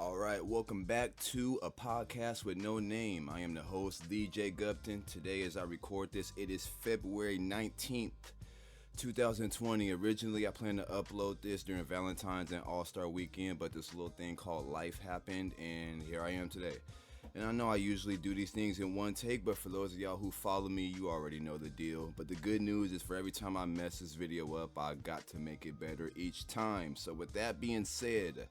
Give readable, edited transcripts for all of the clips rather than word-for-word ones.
All right, welcome back to a podcast with no name. I am the host, DJ Gupton. Today, as I record this, it is February 19th, 2020. Originally, I planned to upload this during Valentine's and All-Star Weekend, but this little thing called life happened, and here I am today. And I know I usually do these things in one take, but for those of y'all who follow me, you already know the deal. But the good news is for every time I mess this video up, I got to make it better each time. So with that being said,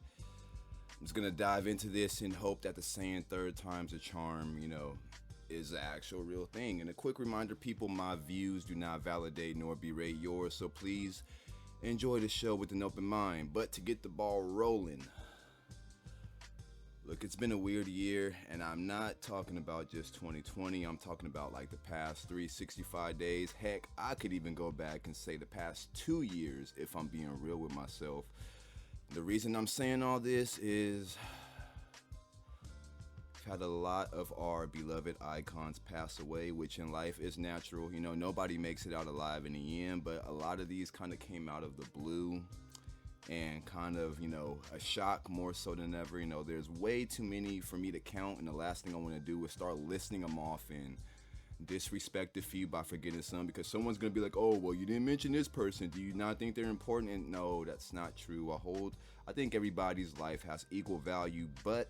I'm just going to dive into this and hope that the saying third time's a charm, is the actual real thing. And a quick reminder, people, my views do not validate nor berate yours, so please enjoy the show with an open mind. But to get the ball rolling, look, it's been a weird year, and I'm not talking about just 2020. I'm talking about like the past 365 days. Heck, I could even go back and say the past 2 years if I'm being real with myself. The reason I'm saying all this is we've had a lot of our beloved icons pass away, which in life is natural. Nobody makes it out alive in the end, but a lot of these kind of came out of the blue and kind of, a shock more so than ever. There's way too many for me to count, and the last thing I want to do is start listing them off and disrespect a few by forgetting some, because someone's going to be like, oh, well, you didn't mention this person. Do you not think they're important? And no, that's not true. I think everybody's life has equal value, but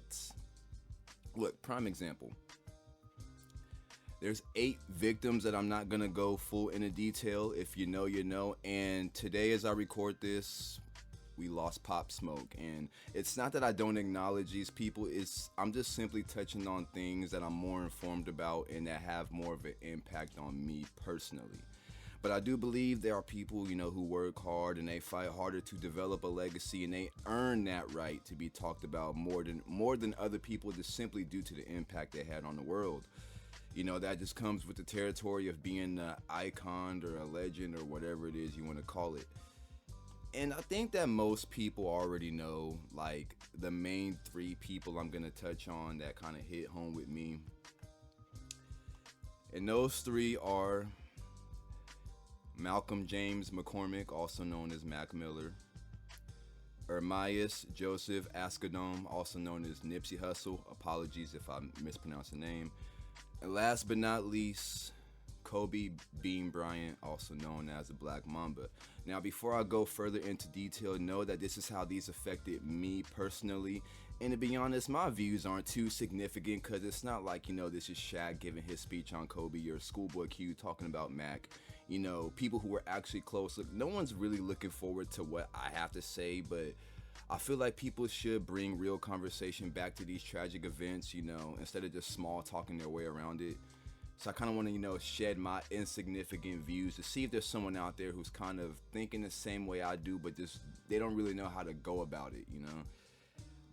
look, prime example. There's 8 victims that I'm not going to go full into detail. If you know, you know. And today, as I record this, we lost Pop Smoke, and it's not that I don't acknowledge these people. I'm just simply touching on things that I'm more informed about and that have more of an impact on me personally. But I do believe there are people, who work hard and they fight harder to develop a legacy, and they earn that right to be talked about more than other people, just simply due to the impact they had on the world. That just comes with the territory of being an icon or a legend or whatever it is you want to call it. And I think that most people already know, like, the main 3 people I'm going to touch on that kind of hit home with me. And those 3 are Malcolm James McCormick, also known as Mac Miller. Ermias Joseph Ascadome, also known as Nipsey Hussle. Apologies if I mispronounce the name. And last but not least, Kobe Bean Bryant, also known as the Black Mamba. Now, before I go further into detail, know that this is how these affected me personally. And to be honest, my views aren't too significant, because it's not like, this is Shaq giving his speech on Kobe or Schoolboy Q talking about Mac. People who were actually close. Look, no one's really looking forward to what I have to say, but I feel like people should bring real conversation back to these tragic events, instead of just small talking their way around it. So I kind of want to, shed my insignificant views to see if there's someone out there who's kind of thinking the same way I do, but just they don't really know how to go about it,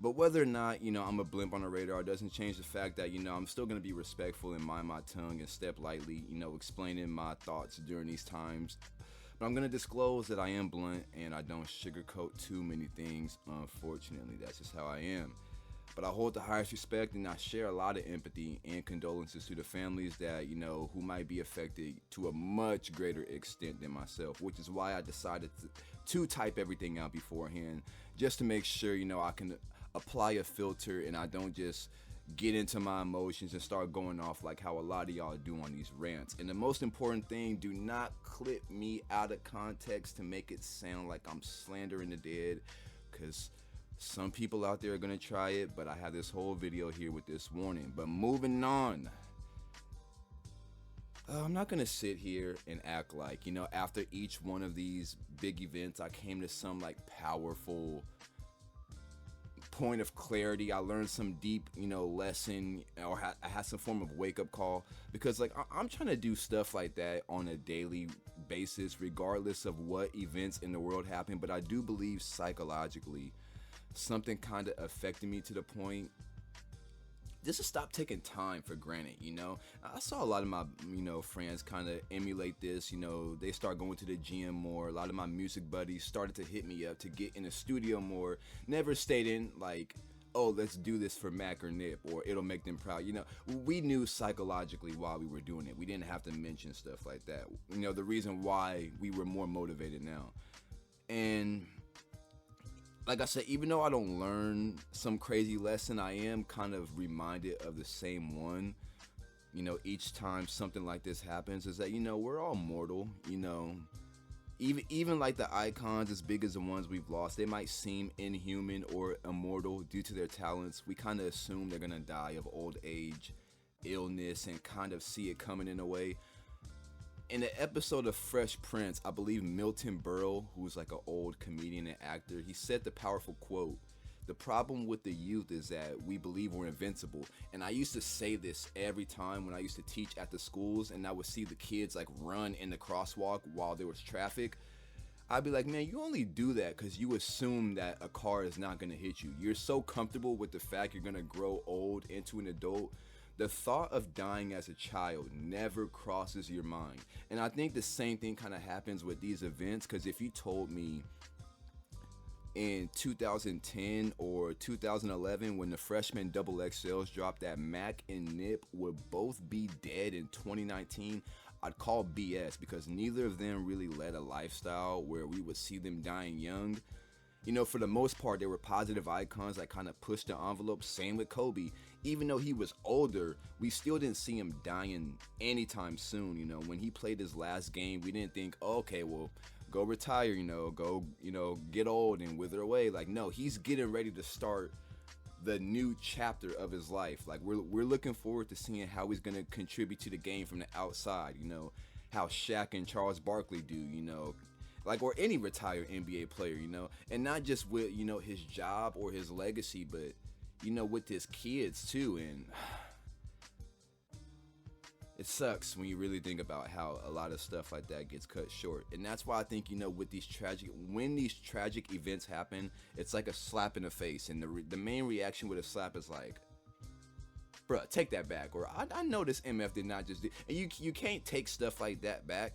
But whether or not, I'm a blimp on the radar doesn't change the fact that, I'm still going to be respectful and mind my tongue and step lightly, explaining my thoughts during these times. But I'm going to disclose that I am blunt and I don't sugarcoat too many things, unfortunately. That's just how I am. But I hold the highest respect, and I share a lot of empathy and condolences to the families that, who might be affected to a much greater extent than myself, which is why I decided to type everything out beforehand, just to make sure, I can apply a filter and I don't just get into my emotions and start going off like how a lot of y'all do on these rants. And the most important thing, do not clip me out of context to make it sound like I'm slandering the dead, because some people out there are going to try it, but I have this whole video here with this warning. But moving on, I'm not going to sit here and act like, after each one of these big events, I came to some like powerful point of clarity. I learned some deep, lesson, or I had some form of wake up call, because like I'm trying to do stuff like that on a daily basis, regardless of what events in the world happen. But I do believe psychologically, something kind of affected me to the point just to stop taking time for granted. I saw a lot of my friends kind of emulate this. They start going to the gym more. A lot of my music buddies started to hit me up to get in the studio more, never stating like, oh, let's do this for Mac or Nip, or it'll make them proud. We knew psychologically why we were doing it. We didn't have to mention stuff like that. The reason why we were more motivated now. And like I said, even though I don't learn some crazy lesson, I am kind of reminded of the same one. Each time something like this happens, is that we're all mortal. Even like the icons as big as the ones we've lost, they might seem inhuman or immortal due to their talents. We kind of assume they're gonna die of old age, illness, and kind of see it coming in a way. In the episode of Fresh Prince, I believe Milton Berle, who's like an old comedian and actor, he said the powerful quote, "The problem with the youth is that we believe we're invincible." And I used to say this every time when I used to teach at the schools, and I would see the kids like run in the crosswalk while there was traffic. I'd be like, man, you only do that because you assume that a car is not going to hit you. You're so comfortable with the fact you're going to grow old into an adult. The thought of dying as a child never crosses your mind. And I think the same thing kind of happens with these events, because if you told me in 2010 or 2011 when the freshman double XLs dropped that Mac and Nip would both be dead in 2019, I'd call BS, because neither of them really led a lifestyle where we would see them dying young. For the most part, they were positive icons that kind of pushed the envelope. Same with Kobe. Even though he was older, we still didn't see him dying anytime soon. When he played his last game, we didn't think, oh, okay, well, go retire, go, get old and wither away. Like, no, he's getting ready to start the new chapter of his life. Like, we're looking forward to seeing how he's going to contribute to the game from the outside, how Shaq and Charles Barkley do, like, or any retired NBA player, and not just with, his job or his legacy, but, with his kids too. And it sucks when you really think about how a lot of stuff like that gets cut short. And that's why I think, with when these tragic events happen, it's like a slap in the face. And the main reaction with a slap is like, bruh, take that back. Or I know this MF did not just do, and you can't take stuff like that back.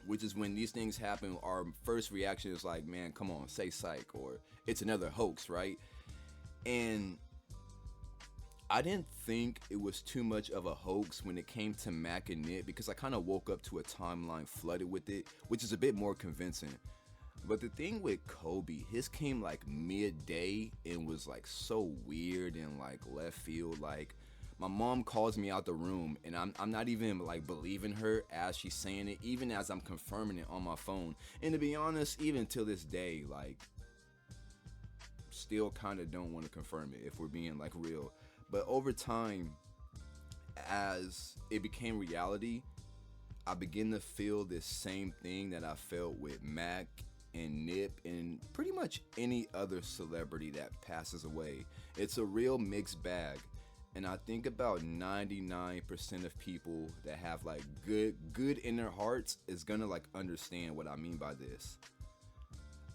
Which is when these things happen, our first reaction is like, man, come on, say psych, or it's another hoax, right? And I didn't think it was too much of a hoax when it came to Mac and Nip, because I kind of woke up to a timeline flooded with it, which is a bit more convincing. But the thing with Kobe, his came like midday and was like so weird and like left field. Like, my mom calls me out the room, and I'm not even like believing her as she's saying it, even as I'm confirming it on my phone. And to be honest, even till this day, like, still kind of don't want to confirm it if we're being like real. But over time, as it became reality, I begin to feel this same thing that I felt with Mac and Nip and pretty much any other celebrity that passes away. It's a real mixed bag. And I think about 99% of people that have like good in their hearts is gonna like understand what I mean by this.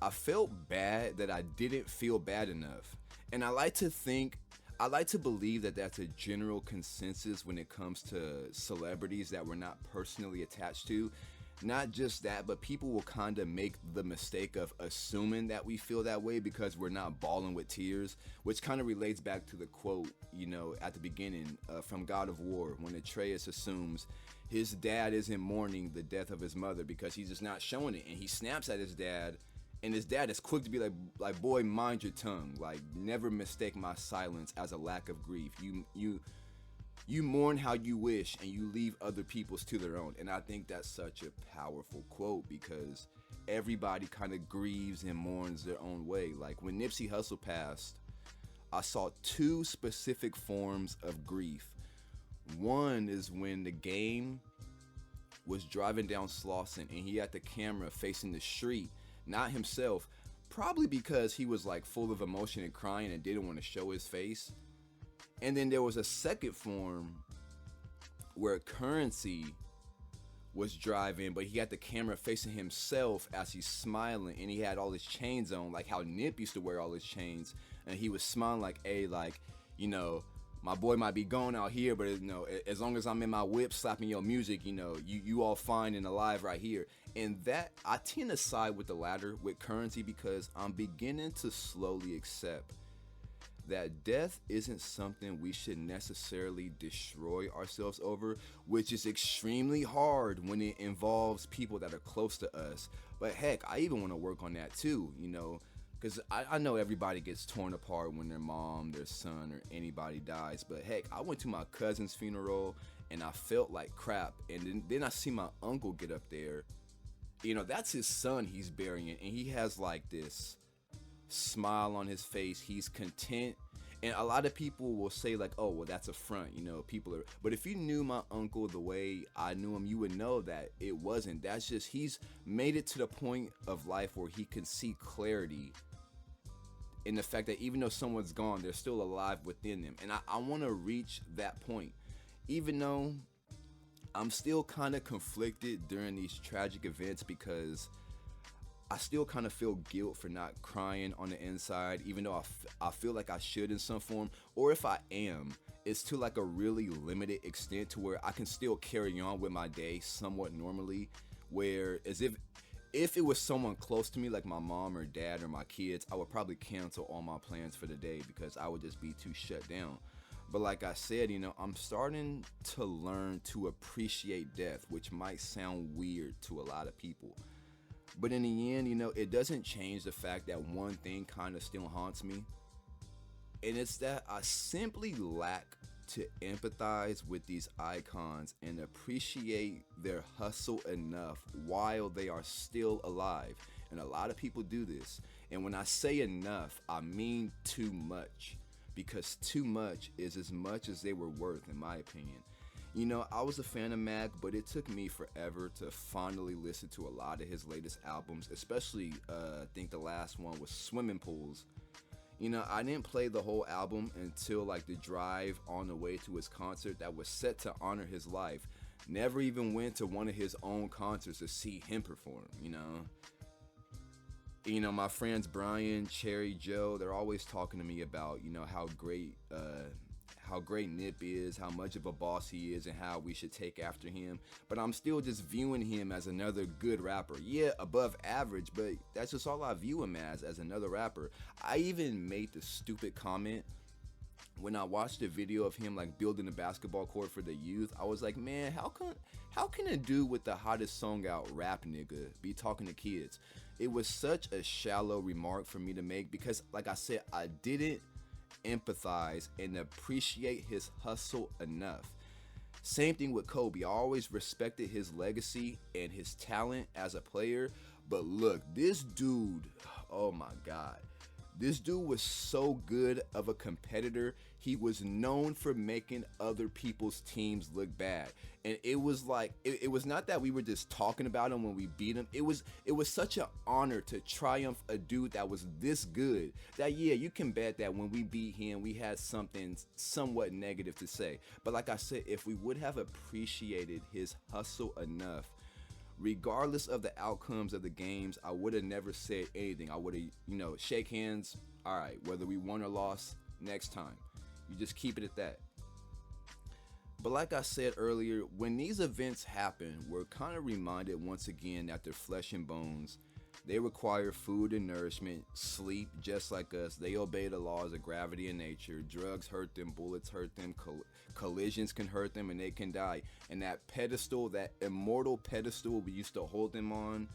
I felt bad that I didn't feel bad enough. And I like to believe that that's a general consensus when it comes to celebrities that we're not personally attached to. Not just that, but people will kind of make the mistake of assuming that we feel that way because we're not bawling with tears, which kind of relates back to the quote, at the beginning from God of War, when Atreus assumes his dad isn't mourning the death of his mother because he's just not showing it. And he snaps at his dad, and his dad is quick to be like, boy, mind your tongue. Like, never mistake my silence as a lack of grief. You mourn how you wish, and you leave other people's to their own. And I think that's such a powerful quote, because everybody kind of grieves and mourns their own way. Like, when Nipsey Hussle passed, I saw two specific forms of grief. One is when the Game was driving down Slauson, and he had the camera facing the street, not himself, probably because he was like full of emotion and crying and didn't want to show his face. And then there was a second form where Currency was driving, but he had the camera facing himself as he's smiling, and he had all his chains on, like how Nip used to wear all his chains, and he was smiling like, hey, like, my boy might be gone out here, but as long as I'm in my whip slapping your music, you all fine and alive right here. And that, I tend to side with the latter, with Currency, because I'm beginning to slowly accept that death isn't something we should necessarily destroy ourselves over, which is extremely hard when it involves people that are close to us. But heck, I even want to work on that too, Because I know everybody gets torn apart when their mom, their son, or anybody dies. But heck, I went to my cousin's funeral and I felt like crap. And then I see my uncle get up there. You know, that's his son he's burying. And he has like this smile on his face. He's content. And a lot of people will say like, oh, well, that's a front. You know, people are. But if you knew my uncle the way I knew him, you would know that it wasn't. That's just, he's made it to the point of life where he can see clarity in the fact that even though someone's gone, they're still alive within them. And I want to reach that point. Even though I'm still kind of conflicted during these tragic events, because I still kind of feel guilt for not crying on the inside, even though I feel like I should in some form. Or if I am, it's to like a really limited extent to where I can still carry on with my day somewhat normally, where as if it was someone close to me, like my mom or dad or my kids, I would probably cancel all my plans for the day because I would just be too shut down. But like I said, you know, I'm starting to learn to appreciate death, which might sound weird to a lot of people. But in the end, you know, it doesn't change the fact that one thing kind of still haunts me. And it's that I simply lack to empathize with these icons and appreciate their hustle enough while they are still alive. And a lot of people do this. And when I say enough, I mean too much. Because too much is as much as they were worth, in my opinion. You know, I was a fan of Mac, but it took me forever to finally listen to a lot of his latest albums, especially I think the last one was Swimming Pools. You know, I didn't play the whole album until like the drive on the way to his concert that was set to honor his life. Never even went to one of his own concerts to see him perform, you know. You know, my friends Brian, Cherry, Joe, they're always talking to me about, you know, how great Nip is, how much of a boss he is, and how we should take after him. But I'm still just viewing him as another good rapper. Yeah, above average, but that's just all I view him as another rapper. I even made the stupid comment when I watched the video of him like building a basketball court for the youth. I was like, man, how can a dude with the hottest song out, Rap Nigga, be talking to kids? It was such a shallow remark for me to make because, like I said, I didn't empathize and appreciate his hustle enough. Same thing with Kobe. I always respected his legacy and his talent as a player, but look, this dude, oh my God, this dude was so good of a competitor. He was known for making other people's teams look bad. And it was like, it was not that we were just talking about him when we beat him. It was such an honor to triumph a dude that was this good that, yeah, you can bet that when we beat him, we had something somewhat negative to say. But like I said, if we would have appreciated his hustle enough, regardless of the outcomes of the games, I would have never said anything. I would have, you know, shake hands. All right, whether we won or lost, next time. You just keep it at that. But like I said earlier, when these events happen, we're kind of reminded once again that they're flesh and bones. They require food and nourishment, sleep, just like us. They obey the laws of gravity and nature. Drugs hurt them, bullets hurt them, collisions can hurt them, and they can die. And that pedestal, that immortal pedestal we used to hold them on,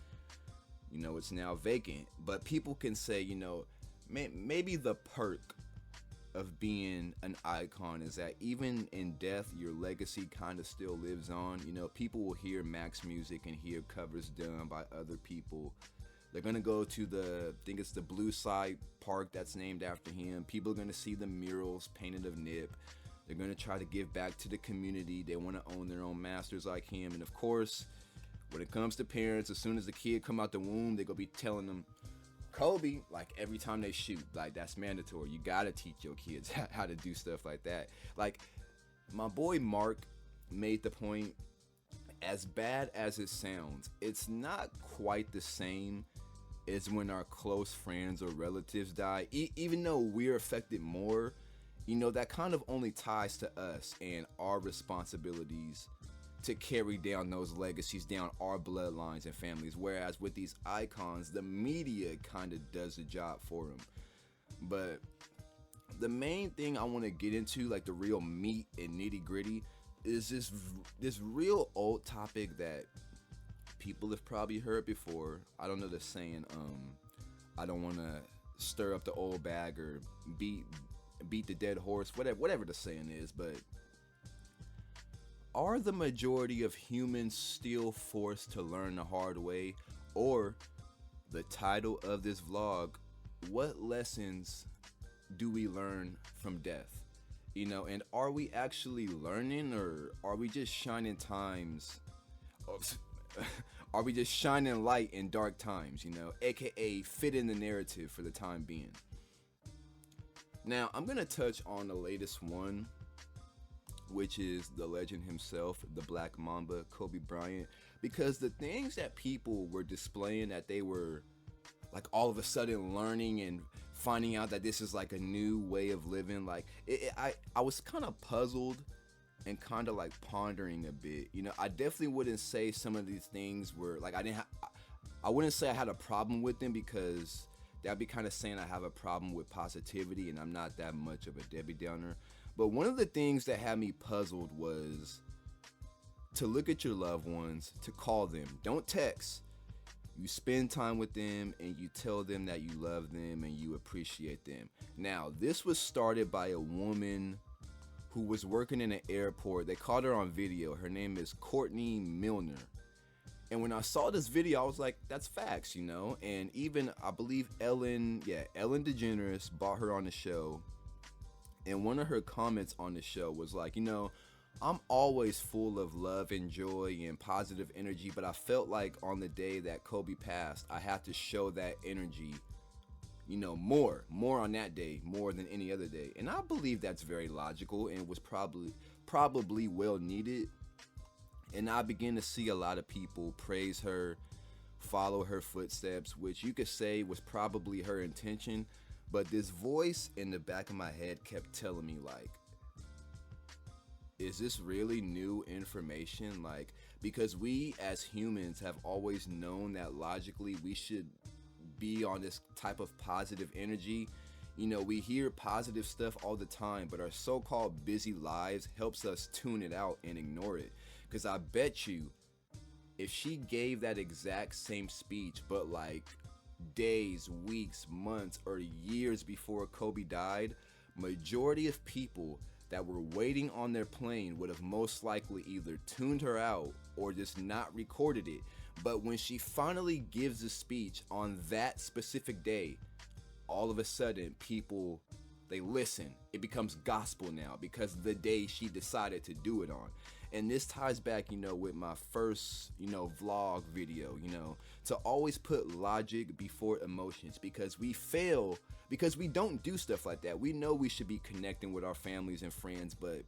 you know, it's now vacant. But people can say, you know, maybe the perk of being an icon is that even in death, your legacy kind of still lives on. You know, people will hear Mac's music and hear covers done by other people. They're gonna go to I think it's the Blue Side Park that's named after him. People are gonna see the murals painted of Nip. They're gonna try to give back to the community. They wanna own their own masters like him. And of course, when it comes to parents, as soon as the kid come out the womb, they're gonna be telling them, Kobe, like every time they shoot, like that's mandatory. You gotta teach your kids how to do stuff like that. Like my boy Mark made the point, as bad as it sounds, it's not quite the same as when our close friends or relatives die. Even though we're affected more, you know, that kind of only ties to us and our responsibilities to carry down those legacies down our bloodlines and families. Whereas with these icons, the media kind of does the job for them. But the main thing I want to get into, like the real meat and nitty gritty, is this real old topic that people have probably heard before. I don't know the saying, I don't want to stir up the old bag or beat beat the dead horse, whatever the saying is, but are the majority of humans still forced to learn the hard way? Or the title of this vlog, what lessons do we learn from death? And are we actually learning, or are we just shining times? Are we just shining light in dark times, aka fit in the narrative for the time being? Now, I'm going to touch on the latest one, which is the legend himself, the Black Mamba, Kobe Bryant, because the things that people were displaying, that they were like all of a sudden learning and finding out that this is like a new way of living, like I was kind of puzzled and kind of like pondering a bit. I definitely wouldn't say some of these things were like, I wouldn't say I had a problem with them, because that'd be kind of saying I have a problem with positivity, and I'm not that much of a Debbie Downer. But one of the things that had me puzzled was to look at your loved ones, to call them. Don't text. You spend time with them and you tell them that you love them and you appreciate them. Now, this was started by a woman who was working in an airport. They caught her on video. Her name is Courtney Milner. And when I saw this video, I was like, that's facts, And even, I believe Ellen DeGeneres brought her on the show. And one of her comments on the show was like, I'm always full of love and joy and positive energy, but I felt like on the day that Kobe passed, I had to show that energy, more on that day, more than any other day. And I believe that's very logical and was probably well needed. And I began to see a lot of people praise her, follow her footsteps, which you could say was probably her intention. But this voice in the back of my head kept telling me, like, is this really new information? Like, because we as humans have always known that logically we should be on this type of positive energy. We hear positive stuff all the time, but our so-called busy lives helps us tune it out and ignore it. Because I bet you, if she gave that exact same speech, but like days, weeks, months, or years before Kobe died, majority of people that were waiting on their plane would have most likely either tuned her out or just not recorded it. But when she finally gives a speech on that specific day, all of a sudden people, they listen. It becomes gospel now because the day she decided to do it on. And this ties back, with my first, vlog video, to always put logic before emotions, because we fail, because we don't do stuff like that. We know we should be connecting with our families and friends, but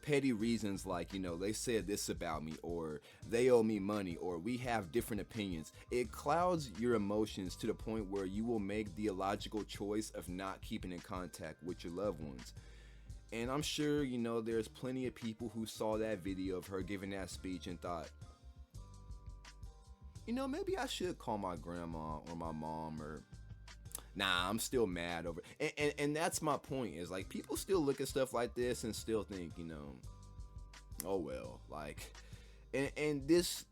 petty reasons like, they said this about me, or they owe me money, or we have different opinions. It clouds your emotions to the point where you will make the illogical choice of not keeping in contact with your loved ones. And I'm sure, there's plenty of people who saw that video of her giving that speech and thought, maybe I should call my grandma or my mom, or nah, I'm still mad over it. And that's my point, is like people still look at stuff like this and still think, oh well, like, and this,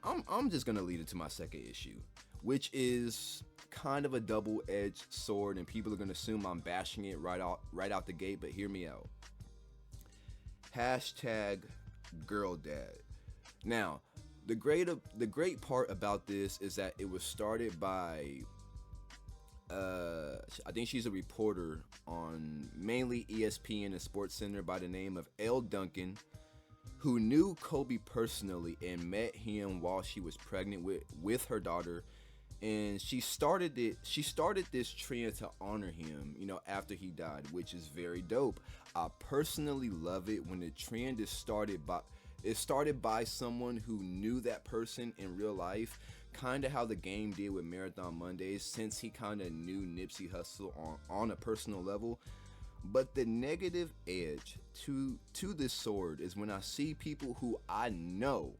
I'm just gonna lead it to my second issue, which is kind of a double-edged sword, and people are gonna assume I'm bashing it right out the gate, but hear me out. Hashtag girl dad. Now, the great part about this is that it was started by I think she's a reporter on mainly ESPN and Sports Center by the name of Elle Duncan, who knew Kobe personally and met him while she was pregnant with her daughter. And she started this trend to honor him, after he died, which is very dope. I personally love it when the trend is started by someone who knew that person in real life, kind of how the game did with Marathon Mondays, since he kind of knew Nipsey Hussle on a personal level. But the negative edge to this sword is when I see people who I know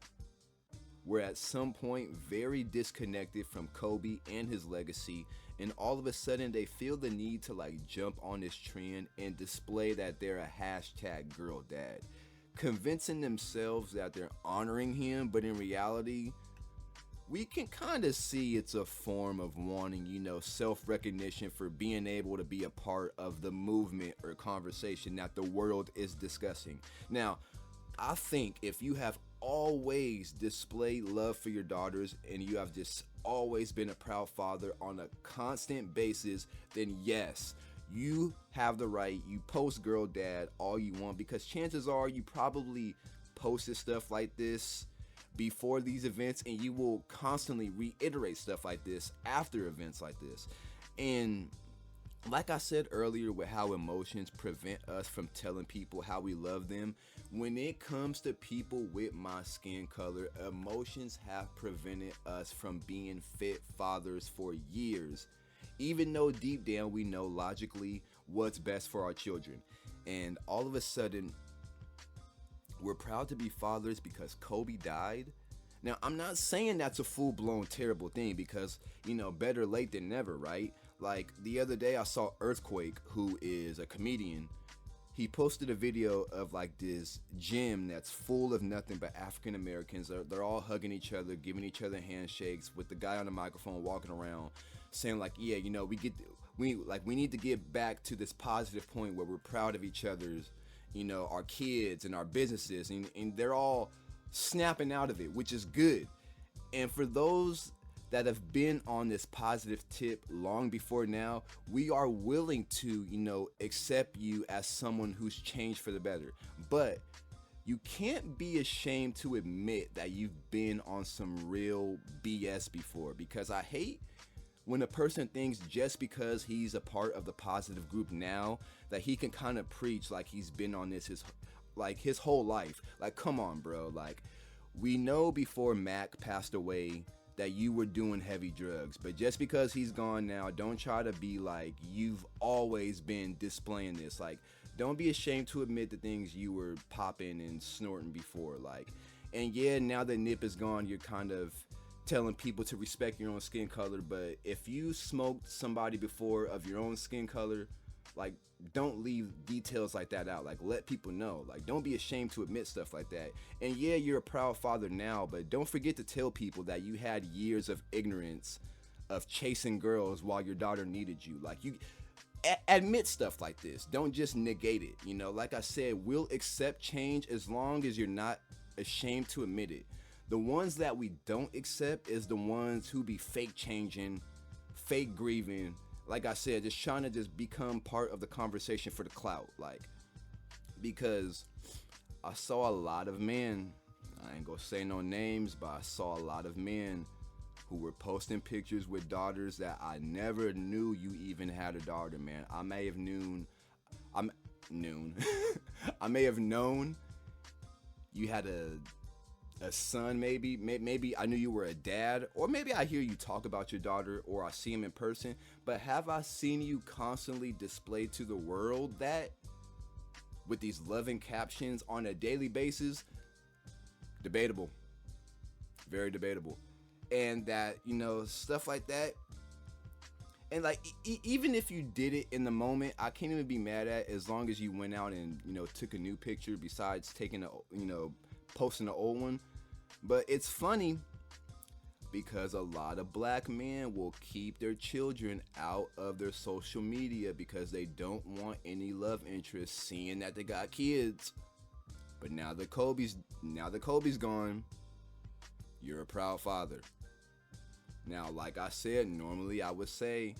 were at some point very disconnected from Kobe and his legacy, and all of a sudden they feel the need to like jump on this trend and display that they're a hashtag girl dad, convincing themselves that they're honoring him, but in reality we can kind of see it's a form of wanting, self-recognition for being able to be a part of the movement or conversation that the world is discussing. Now, I think if you have always displayed love for your daughters and you have just always been a proud father on a constant basis, then yes, you have the right. You post girl dad all you want, because chances are you probably posted stuff like this before these events, and you will constantly reiterate stuff like this after events like this. And like I said earlier, with how emotions prevent us from telling people how we love them, when it comes to people with my skin color, emotions have prevented us from being fit fathers for years, even though deep down we know logically what's best for our children. And all of a sudden, we're proud to be fathers because Kobe died. Now, I'm not saying that's a full-blown terrible thing, because, better late than never, right? Like, the other day I saw Earthquake, who is a comedian. He posted a video of, like, this gym that's full of nothing but African Americans. They're all hugging each other, giving each other handshakes, with the guy on the microphone walking around saying, like, yeah, we need to get back to this positive point where we're proud of each other's, our kids and our businesses, and they're all snapping out of it, which is good. And for those that have been on this positive tip long before now, we are willing to, accept you as someone who's changed for the better. But you can't be ashamed to admit that you've been on some real BS before, because I hate when a person thinks just because he's a part of the positive group now that he can kind of preach like he's been on this his whole life. Like, come on, bro. Like, we know before Mac passed away that you were doing heavy drugs, but just because he's gone now, don't try to be like you've always been displaying this. Like, don't be ashamed to admit the things you were popping and snorting before. Like, and yeah, now that Nip is gone, you're kind of telling people to respect your own skin color, but if you smoked somebody before of your own skin color, like, don't leave details like that out. Like, let people know. Like, don't be ashamed to admit stuff like that. And yeah, you're a proud father now, but don't forget to tell people that you had years of ignorance of chasing girls while your daughter needed you. Like, you admit stuff like this. Don't just negate it. Like I said, we'll accept change as long as you're not ashamed to admit it. The ones that we don't accept is the ones who be fake changing, fake grieving, like I said, just trying to just become part of the conversation for the clout. Like, because I saw a lot of men, I ain't gonna say no names, but I saw a lot of men who were posting pictures with daughters that I never knew you even had a daughter, man. I may have known I may have known you had a son, maybe I knew you were a dad, or maybe I hear you talk about your daughter, or I see him in person, but have I seen you constantly display to the world that with these loving captions on a daily basis? Debatable. Very debatable. And that, stuff like that, and like even if you did it in the moment, I can't even be mad at, as long as you went out and took a new picture besides taking posting an old one. But it's funny because a lot of black men will keep their children out of their social media because they don't want any love interest seeing that they got kids. But now that Kobe's gone, you're a proud father. Now, like I said, normally I would say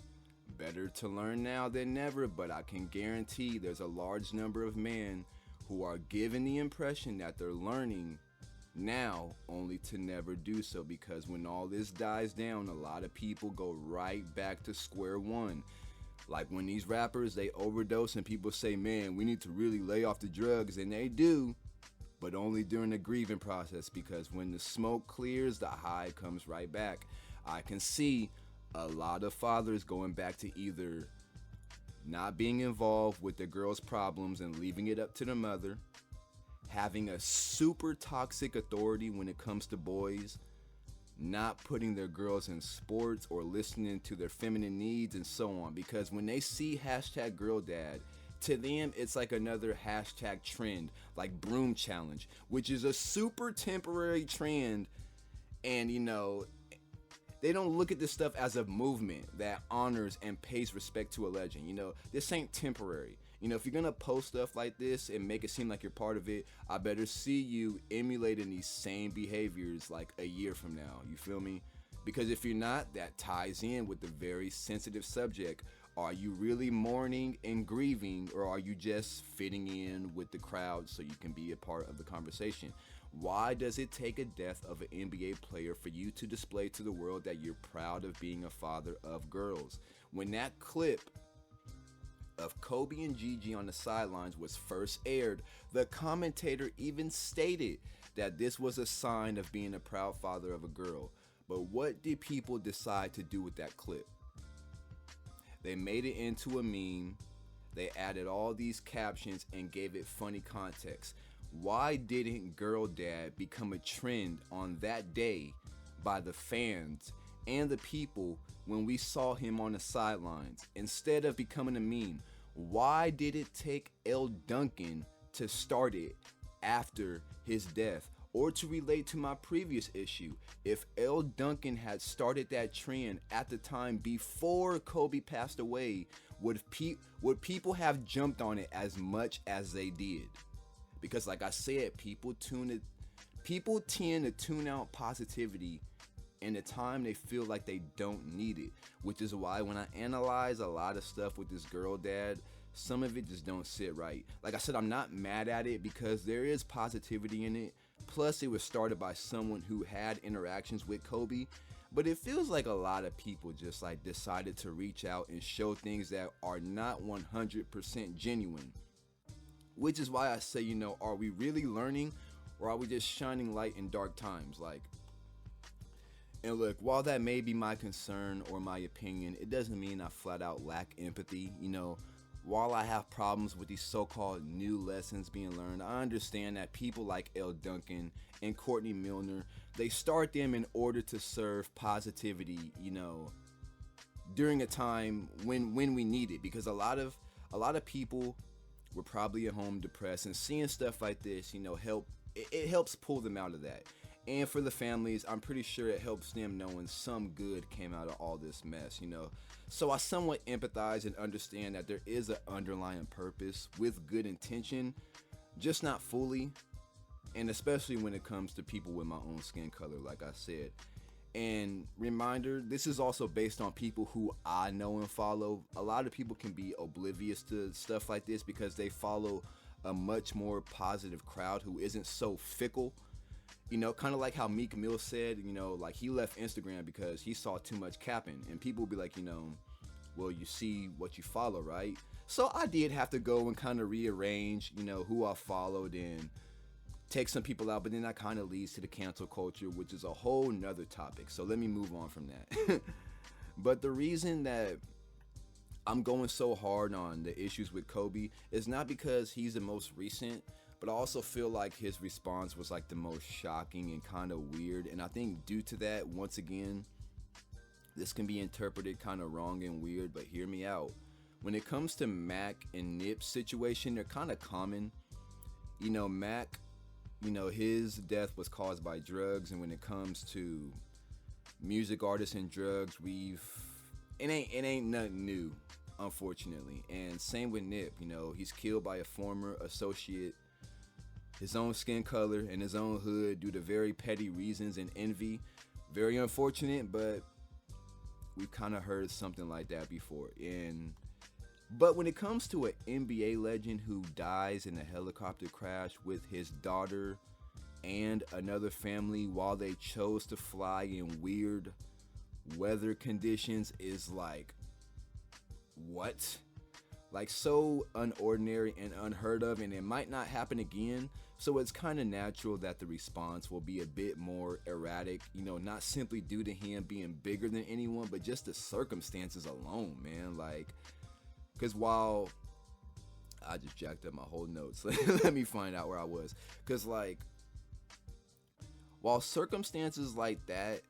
better to learn now than never, but I can guarantee there's a large number of men who are given the impression that they're learning now only to never do so, because when all this dies down, a lot of people go right back to square one. Like when these rappers, they overdose and people say, man, we need to really lay off the drugs, and they do, but only during the grieving process, because when the smoke clears, the high comes right back. I can see a lot of fathers going back to either not being involved with the girl's problems and leaving it up to the mother, having a super toxic authority when it comes to boys, not putting their girls in sports or listening to their feminine needs, and so on. Because when they see hashtag girl dad, to them it's like another hashtag trend, like broom challenge, which is a super temporary trend. And they don't look at this stuff as a movement that honors and pays respect to a legend. This ain't temporary. If you're gonna post stuff like this and make it seem like you're part of it, I better see you emulating these same behaviors like a year from now. You feel me? Because if you're not, that ties in with the very sensitive subject. Are you really mourning and grieving, or are you just fitting in with the crowd so you can be a part of the conversation? Why does it take a death of an NBA player for you to display to the world that you're proud of being a father of girls? When that clip of Kobe and Gigi on the sidelines was first aired, the commentator even stated that this was a sign of being a proud father of a girl. But what did people decide to do with that clip? They made it into a meme. They added all these captions and gave it funny context. Why didn't Girl Dad become a trend on that day by the fans and the people when we saw him on the sidelines? Instead of becoming a meme, why did it take L. Duncan to start it after his death? Or to relate to my previous issue, if L. Duncan had started that trend at the time before Kobe passed away, would people have jumped on it as much as they did? Because like I said, people tend to tune out positivity in the time they feel like they don't need it, which is why when I analyze a lot of stuff with this Girl Dad, some of it just don't sit right. Like I said, I'm not mad at it because there is positivity in it. Plus, it was started by someone who had interactions with Kobe. But it feels like a lot of people just like decided to reach out and show things that are not 100% genuine. Which is why I say, are we really learning, or are we just shining light in dark times? And look, while that may be my concern or my opinion, it doesn't mean I flat out lack empathy. While I have problems with these so-called new lessons being learned, I understand that people like L. Duncan and Courtney Milner, they start them in order to serve positivity, during a time when we need it. Because a lot of people were probably at home depressed, and seeing stuff like this, it helps pull them out of that. And for the families, I'm pretty sure it helps them knowing some good came out of all this mess, So I somewhat empathize and understand that there is an underlying purpose with good intention, just not fully. And especially when it comes to people with my own skin color, like I said. And reminder, this is also based on people who I know and follow. A lot of people can be oblivious to stuff like this because they follow a much more positive crowd who isn't so fickle. Kind of like how Meek Mill said, like he left Instagram because he saw too much capping. And people will be like, well, you see what you follow, right? So I did have to go and kind of rearrange, who I followed and take some people out. But then that kind of leads to the cancel culture, which is a whole nother topic. So let me move on from that. But the reason that I'm going so hard on the issues with Kobe is not because he's the most recent, but I also feel like his response was like the most shocking and kind of weird. And I think due to that, once again, this can be interpreted kind of wrong and weird, but hear me out. When it comes to Mac and Nip's situation, they're kind of common. Mac, his death was caused by drugs. And when it comes to music artists and drugs, it ain't nothing new, unfortunately. And same with Nip, he's killed by a former associate, his own skin color and his own hood due to very petty reasons and envy. Very unfortunate, but we've kind of heard something like that before. But when it comes to an NBA legend who dies in a helicopter crash with his daughter and another family while they chose to fly in weird weather conditions, is like, what? Like so unordinary and unheard of, and it might not happen again. So it's kind of natural that the response will be a bit more erratic, not simply due to him being bigger than anyone, but just the circumstances alone, man. Because while I just jacked up my whole notes, let me find out where I was. Because while circumstances like that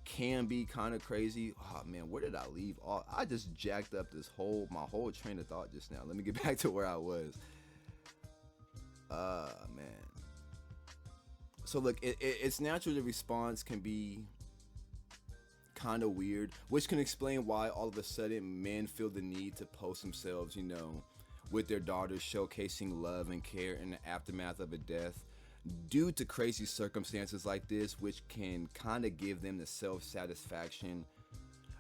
can be kind of crazy, oh man, where did I leave? I just jacked up my whole train of thought just now. Let me get back to where I was. Man. So look, it's natural the response can be kind of weird, which can explain why all of a sudden men feel the need to post themselves, with their daughters, showcasing love and care in the aftermath of a death due to crazy circumstances like this, which can kind of give them the self-satisfaction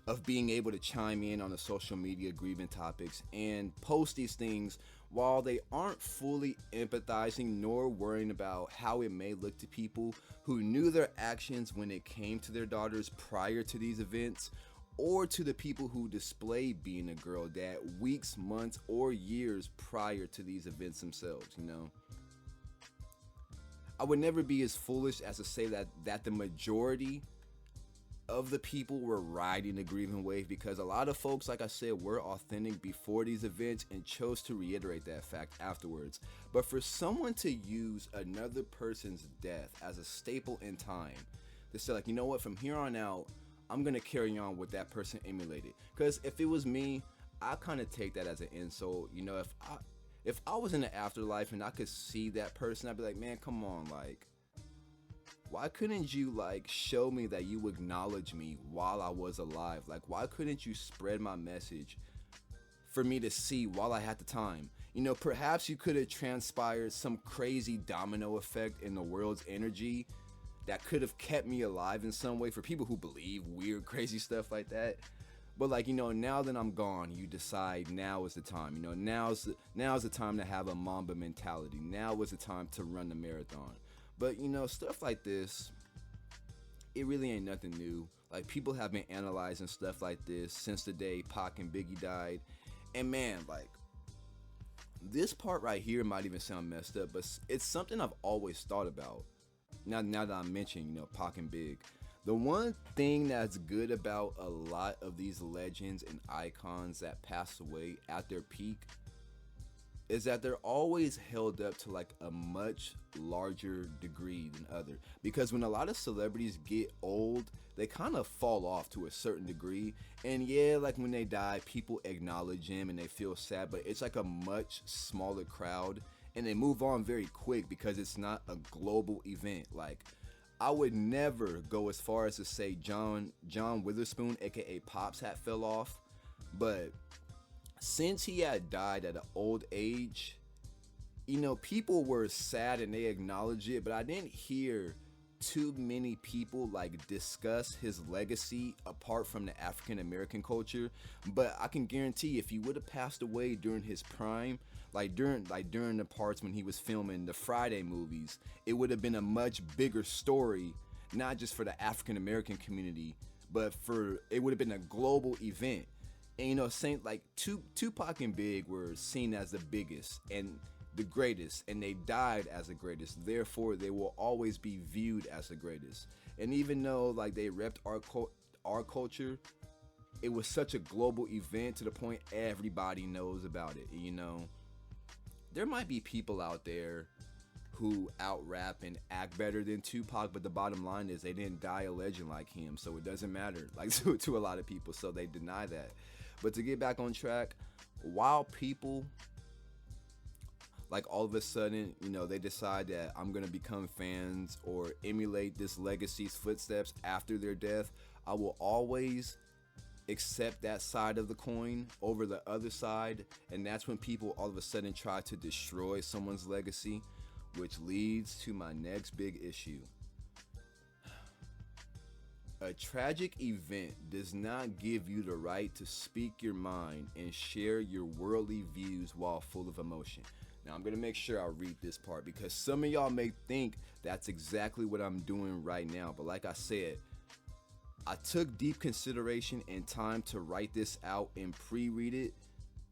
of being able to chime in on the social media grieving topics and post these things while they aren't fully empathizing nor worrying about how it may look to people who knew their actions when it came to their daughters prior to these events, or to the people who display being a girl dad weeks, months, or years prior to these events themselves, I would never be as foolish as to say that the majority of the people were riding the grieving wave, because a lot of folks, like I said, were authentic before these events and chose to reiterate that fact afterwards. But for someone to use another person's death as a staple in time, to say like, you know what, from here on out, I'm gonna carry on what that person emulated. Because if it was me, I kind of take that as an insult. If I was in the afterlife and I could see that person, I'd be like, man, come on, like, why couldn't you like show me that you acknowledge me while I was alive? Like, why couldn't you spread my message for me to see while I had the time? Perhaps you could have transpired some crazy domino effect in the world's energy that could have kept me alive in some way, for people who believe weird, crazy stuff like that. But like, now that I'm gone, you decide now is the time. Now's the time to have a Mamba mentality. Now is the time to run the marathon. But, stuff like this, it really ain't nothing new. Like, people have been analyzing stuff like this since the day Pac and Biggie died. And man, like, this part right here might even sound messed up, but it's something I've always thought about. Now that I'm mentioning, Pac and Big. The one thing that's good about a lot of these legends and icons that pass away at their peak is that they're always held up to like a much larger degree than others. Because when a lot of celebrities get old, they kind of fall off to a certain degree. And yeah, like when they die, people acknowledge them and they feel sad, but it's like a much smaller crowd and they move on very quick because it's not a global event. Like, I would never go as far as to say John Witherspoon, aka Pops, hat fell off, but since he had died at an old age, people were sad and they acknowledged it, but I didn't hear too many people like discuss his legacy apart from the African American culture. But I can guarantee if he would have passed away during his prime, during the parts when he was filming the Friday movies, it would have been a much bigger story, not just for the African American community, but it would have been a global event. And saying like Tupac and Big were seen as the biggest and the greatest, and they died as the greatest. Therefore, they will always be viewed as the greatest. And even though like they repped our culture, it was such a global event to the point everybody knows about it. There might be people out there who out-rap and act better than Tupac, but the bottom line is they didn't die a legend like him, so it doesn't matter like to a lot of people, so they deny that. But to get back on track, while people like all of a sudden, they decide that I'm gonna become fans or emulate this legacy's footsteps after their death, I will always accept that side of the coin over the other side. And that's when people all of a sudden try to destroy someone's legacy, which leads to my next big issue. A tragic event does not give you the right to speak your mind and share your worldly views while full of emotion. Now, I'm going to make sure I read this part because some of y'all may think that's exactly what I'm doing right now. But like I said, I took deep consideration and time to write this out and pre-read it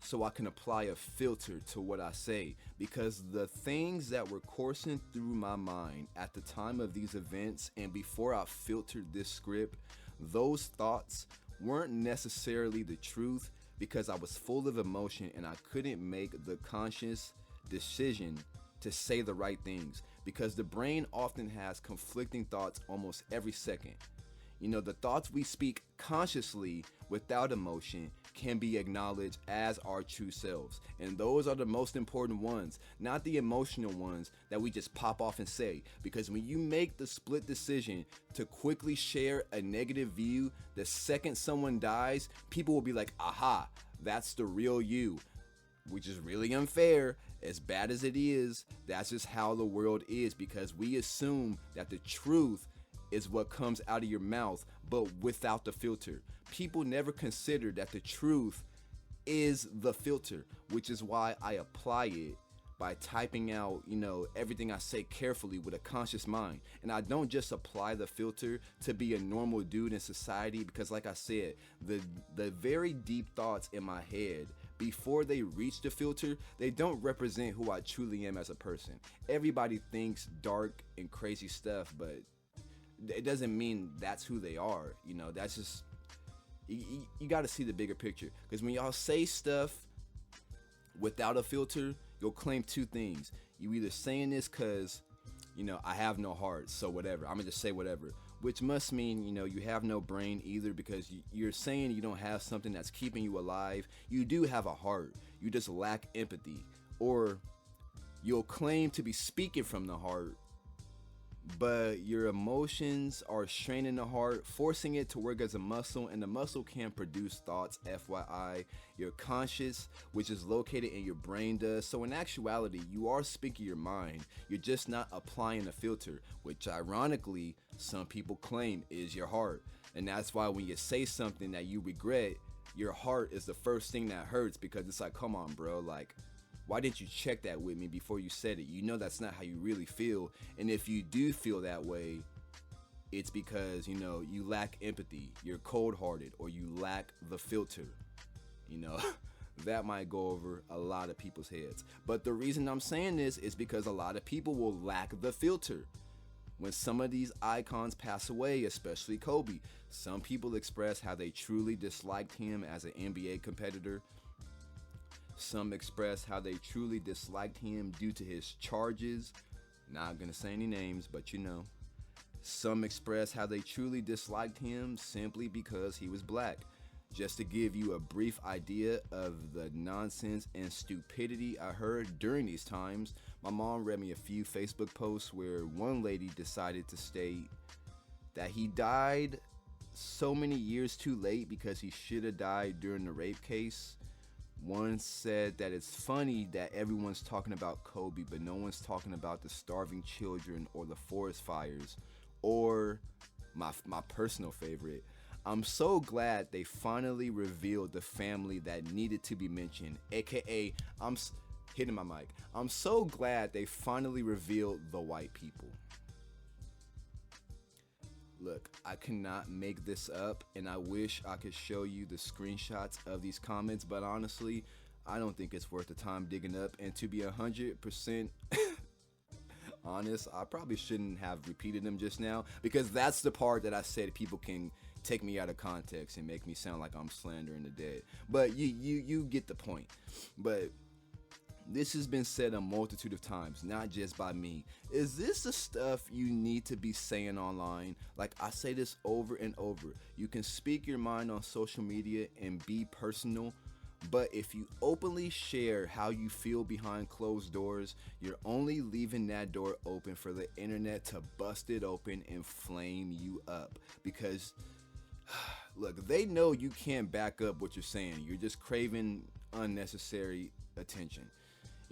so I can apply a filter to what I say, because the things that were coursing through my mind at the time of these events and before I filtered this script, those thoughts weren't necessarily the truth, because I was full of emotion and I couldn't make the conscious decision to say the right things, because the brain often has conflicting thoughts almost every second. The thoughts we speak consciously without emotion can be acknowledged as our true selves. And those are the most important ones, not the emotional ones that we just pop off and say. Because when you make the split decision to quickly share a negative view, the second someone dies, people will be like, aha, that's the real you. Which is really unfair. As bad as it is, that's just how the world is, because we assume that the truth is what comes out of your mouth, but without the filter. People never consider that the truth is the filter, which is why I apply it by typing out, everything I say carefully with a conscious mind. And I don't just apply the filter to be a normal dude in society, because like I said, the very deep thoughts in my head, before they reach the filter, they don't represent who I truly am as a person. Everybody thinks dark and crazy stuff, but it doesn't mean that's who they are. That's just, you got to see the bigger picture. Because when y'all say stuff without a filter, you'll claim two things. You either saying this because, I have no heart, so whatever. I'm going to just say whatever. Which must mean, you have no brain either, because you're saying you don't have something that's keeping you alive. You do have a heart. You just lack empathy. Or you'll claim to be speaking from the heart, but your emotions are straining the heart, forcing it to work as a muscle, and the muscle can produce thoughts, FYI. Your conscious, which is located in your brain, does. So in actuality, you are speaking your mind. You're just not applying a filter, which ironically, some people claim is your heart. And that's why when you say something that you regret, your heart is the first thing that hurts, because it's like, come on, bro, like, why didn't you check that with me before you said it? That's not how you really feel. And if you do feel that way, it's because, you lack empathy, you're cold-hearted, or you lack the filter. That might go over a lot of people's heads. But the reason I'm saying this is because a lot of people will lack the filter. When some of these icons pass away, especially Kobe, some people express how they truly disliked him as an NBA competitor. Some express how they truly disliked him due to his charges. Not gonna say any names, but Some express how they truly disliked him simply because he was black. Just to give you a brief idea of the nonsense and stupidity I heard during these times, my mom read me a few Facebook posts where one lady decided to state that he died so many years too late because he should have died during the rape case. One said that it's funny that everyone's talking about Kobe, but no one's talking about the starving children or the forest fires, or my personal favorite. I'm so glad they finally revealed the family that needed to be mentioned, aka I'm hitting my mic. I'm so glad they finally revealed the white people. Look, I cannot make this up, and I wish I could show you the screenshots of these comments, but honestly, I don't think it's worth the time digging up. And to be 100% honest, I probably shouldn't have repeated them just now, because that's the part that I said people can take me out of context and make me sound like I'm slandering the dead. But you get the point. But this has been said a multitude of times, not just by me. Is this the stuff you need to be saying online? Like, I say this over and over. You can speak your mind on social media and be personal, but if you openly share how you feel behind closed doors, you're only leaving that door open for the internet to bust it open and flame you up. Because, look, they know you can't back up what you're saying. You're just craving unnecessary attention.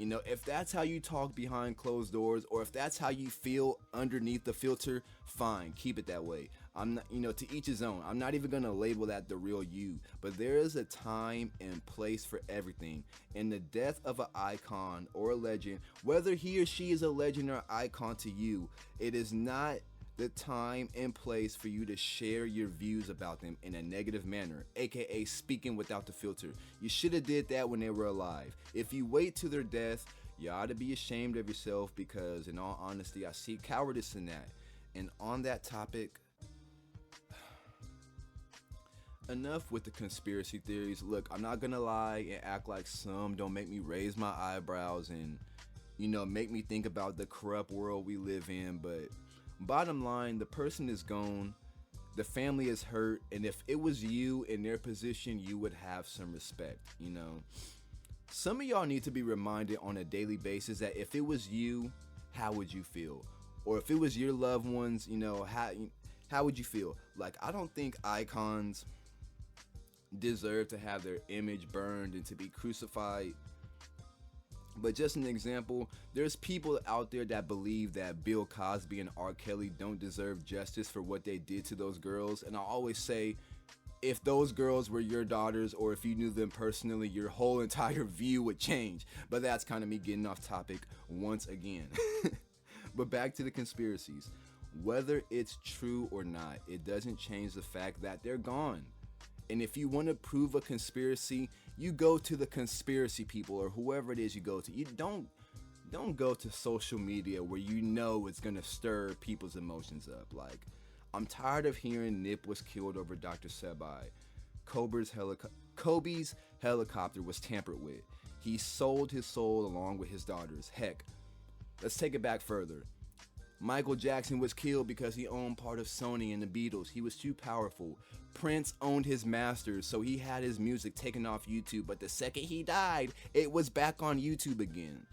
If that's how you talk behind closed doors, or if that's how you feel underneath the filter, fine, keep it that way. I'm not, to each his own. I'm not even gonna label that the real you, but there is a time and place for everything. And the death of an icon or a legend, whether he or she is a legend or icon to you, it is not the time and place for you to share your views about them in a negative manner, aka speaking without the filter. You should have did that when they were alive. If you wait to their death, you ought to be ashamed of yourself, because in all honesty, I see cowardice in that. And on that topic, enough with the conspiracy theories. Look, I'm not gonna lie and act like some don't make me raise my eyebrows and, make me think about the corrupt world we live in, but bottom line, the person is gone. The family is hurt, and if it was you in their position, you would have some respect, you know. Some of y'all need to be reminded on a daily basis that if it was you, how would you feel? Or if it was your loved ones, you know, how would you feel? Like, I don't think icons deserve to have their image burned and to be crucified. But just an example, there's people out there that believe that Bill Cosby and R. Kelly don't deserve justice for what they did to those girls. And I always say, if those girls were your daughters or if you knew them personally, your whole entire view would change. But that's kind of me getting off topic once again. But back to the conspiracies. Whether it's true or not, it doesn't change the fact that they're gone. And if you want to prove a conspiracy, you go to the conspiracy people or whoever it is you go to. You don't go to social media where you know it's going to stir people's emotions up. Like, I'm tired of hearing Nip was killed over Dr. Sebai. Kobe's helicopter was tampered with. He sold his soul along with his daughters. Heck, let's take it back further. Michael Jackson was killed because he owned part of Sony and the Beatles. He was too powerful. Prince owned his masters, so he had his music taken off YouTube. But the second he died, it was back on YouTube again.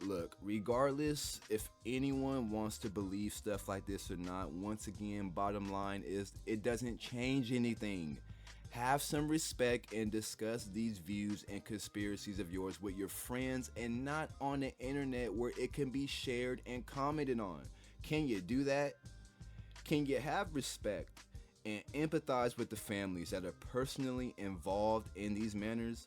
Look, regardless if anyone wants to believe stuff like this or not, once again, bottom line is it doesn't change anything. Have some respect and discuss these views and conspiracies of yours with your friends and not on the internet where it can be shared and commented on. Can you do that? Can you have respect and empathize with the families that are personally involved in these manners?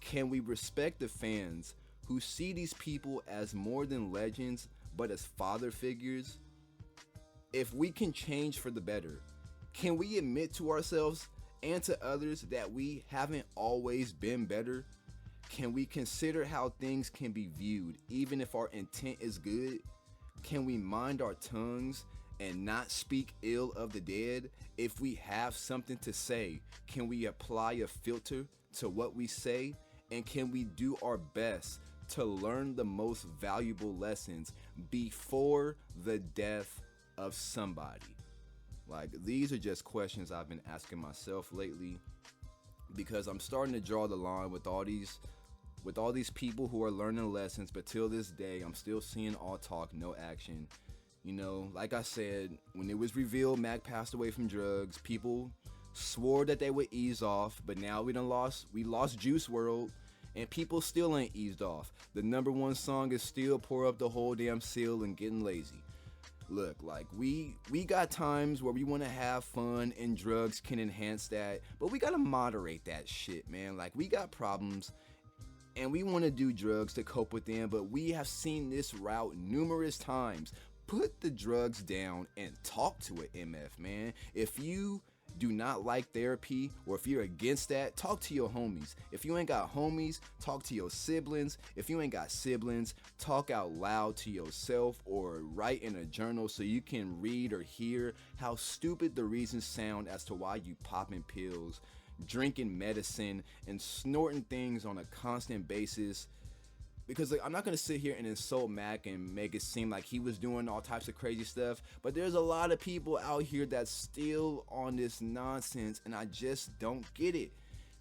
Can we respect the fans who see these people as more than legends but as father figures? If we can change for the better, can we admit to ourselves and to others that we haven't always been better? Can we consider how things can be viewed even if our intent is good? Can we mind our tongues and not speak ill of the dead? If we have something to say, can we apply a filter to what we say? And can we do our best to learn the most valuable lessons before the death of somebody? Like, these are just questions I've been asking myself lately, because I'm starting to draw the line with all these people who are learning lessons, but till this day I'm still seeing all talk, no action. You know, like I said, when it was revealed Mac passed away from drugs, people swore that they would ease off, but now we lost Juice WRLD, and people still ain't eased off. The #1 song is still Pour Up the Whole Damn Seal and Getting Lazy. Look, like, we got times where we want to have fun and drugs can enhance that, but we got to moderate that shit, man. Like, we got problems and we want to do drugs to cope with them, but we have seen this route numerous times. Put the drugs down and talk to it, MF, man. If you do not like therapy, or if you're against that, talk to your homies. If you ain't got homies, talk to your siblings. If you ain't got siblings, talk out loud to yourself or write in a journal so you can read or hear how stupid the reasons sound as to why you popping pills, drinking medicine, and snorting things on a constant basis. Because, like, I'm not going to sit here and insult Mac and make it seem like he was doing all types of crazy stuff, but there's a lot of people out here that's still on this nonsense, and I just don't get it.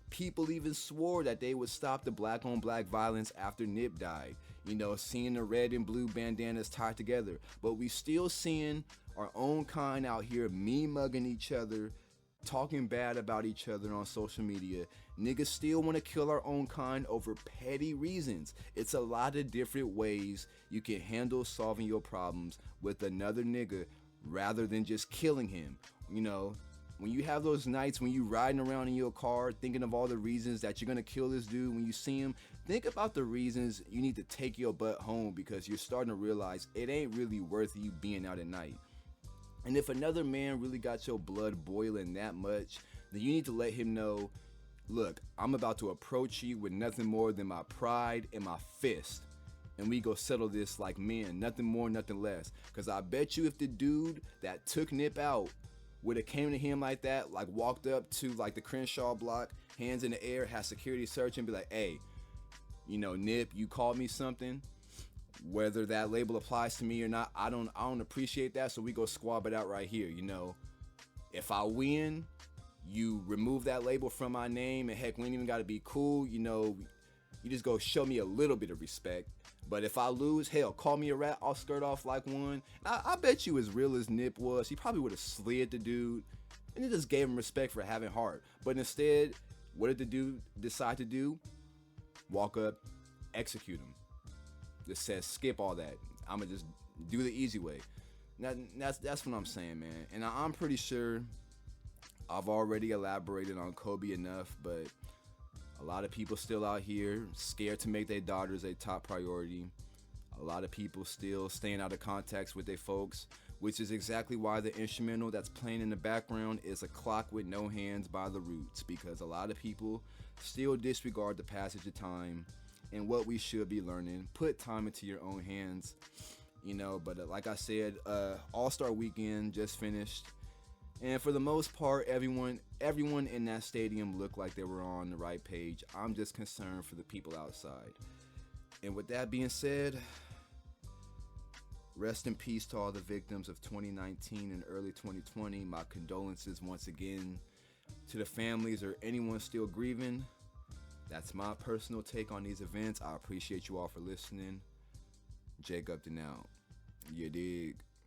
People even swore that they would stop the black on black violence after Nip died. You know, seeing the red and blue bandanas tied together. But we still seeing our own kind out here mugging each other, talking bad about each other on social media. Niggas still want to kill our own kind over petty reasons. It's a lot of different ways you can handle solving your problems with another nigga rather than just killing him. You know, when you have those nights when you riding around in your car thinking of all the reasons that you're going to kill this dude, when you see him, think about the reasons you need to take your butt home, because you're starting to realize it ain't really worth you being out at night. And if another man really got your blood boiling that much, then you need to let him know, look, I'm about to approach you with nothing more than my pride and my fist, and we go settle this like men, nothing more, nothing less. Because I bet you if the dude that took Nip out would have came to him like that, like walked up to like the Crenshaw block, hands in the air, had security search and be like, hey, you know, Nip, you called me something. Whether that label applies to me or not, I don't appreciate that. So we go squab it out right here. If I win, you remove that label from my name, and heck, we ain't even got to be cool. You just go show me a little bit of respect. But if I lose, hell, call me a rat. I'll skirt off like one. I bet you, as real as Nip was, he probably would have slid the dude, and it just gave him respect for having heart. But instead, what did the dude decide to do? Walk up, execute him. Just says skip all that. I'ma just do the easy way. Now, that's what I'm saying, man. And I'm pretty sure I've already elaborated on Kobe enough, but a lot of people still out here scared to make their daughters a top priority. A lot of people still staying out of contact with their folks, which is exactly why the instrumental that's playing in the background is A Clock with No Hands by The Roots, because a lot of people still disregard the passage of time and what we should be learning. Put time into your own hands, but like I said, All-Star Weekend just finished, and for the most part, everyone in that stadium looked like they were on the right page. I'm just concerned for the people outside. And with that being said, rest in peace to all the victims of 2019 and early 2020. My condolences once again to the families or anyone still grieving. That's my personal take on these events. I appreciate you all for listening. Jacob and out. You dig?